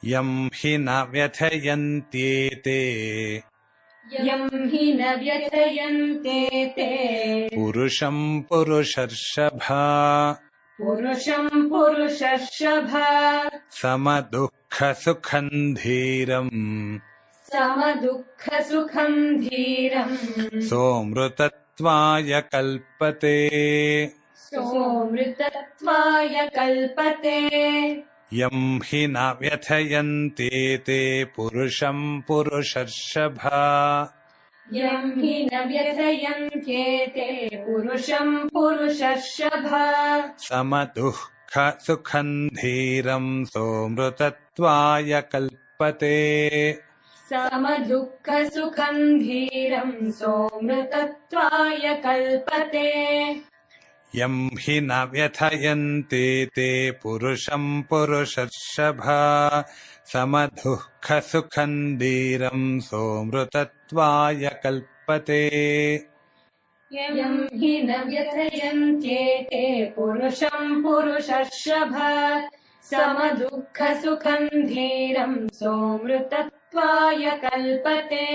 यं हि न व्यथयन्त्येते यं हि न व्यथयन्ते ते पुरुषं पुरुषर्षभा पुरुषं पुरुषर्षभ समदुःखसुखं धीरम् समदुःखसुखं धीरम् सोऽमृतत्वाय कल्पते सोऽमृतत्वाय कल्पते यं हि न व्यथयन्त्येते पुरुषं पुरुषर्षभा यं हि न व्यथयन्त्येते पुरुषं पुरुषर्षभ समदुःखसुखं धीरं सोऽमृतत्वाय कल्पते समदुःखसुखं धीरं सोऽमृतत्वाय कल्पते यं हि न व्यथयन्त्येते पुरुषं पुरुषर्षभा समदुःखसुखं धीरं सोऽमृतत्वाय कल्पते यं हि न व्यथयन्त्येते पुरुषं पुरुषर्षभ समदुःखसुखं धीरं सोऽमृतत्वाय कल्पते।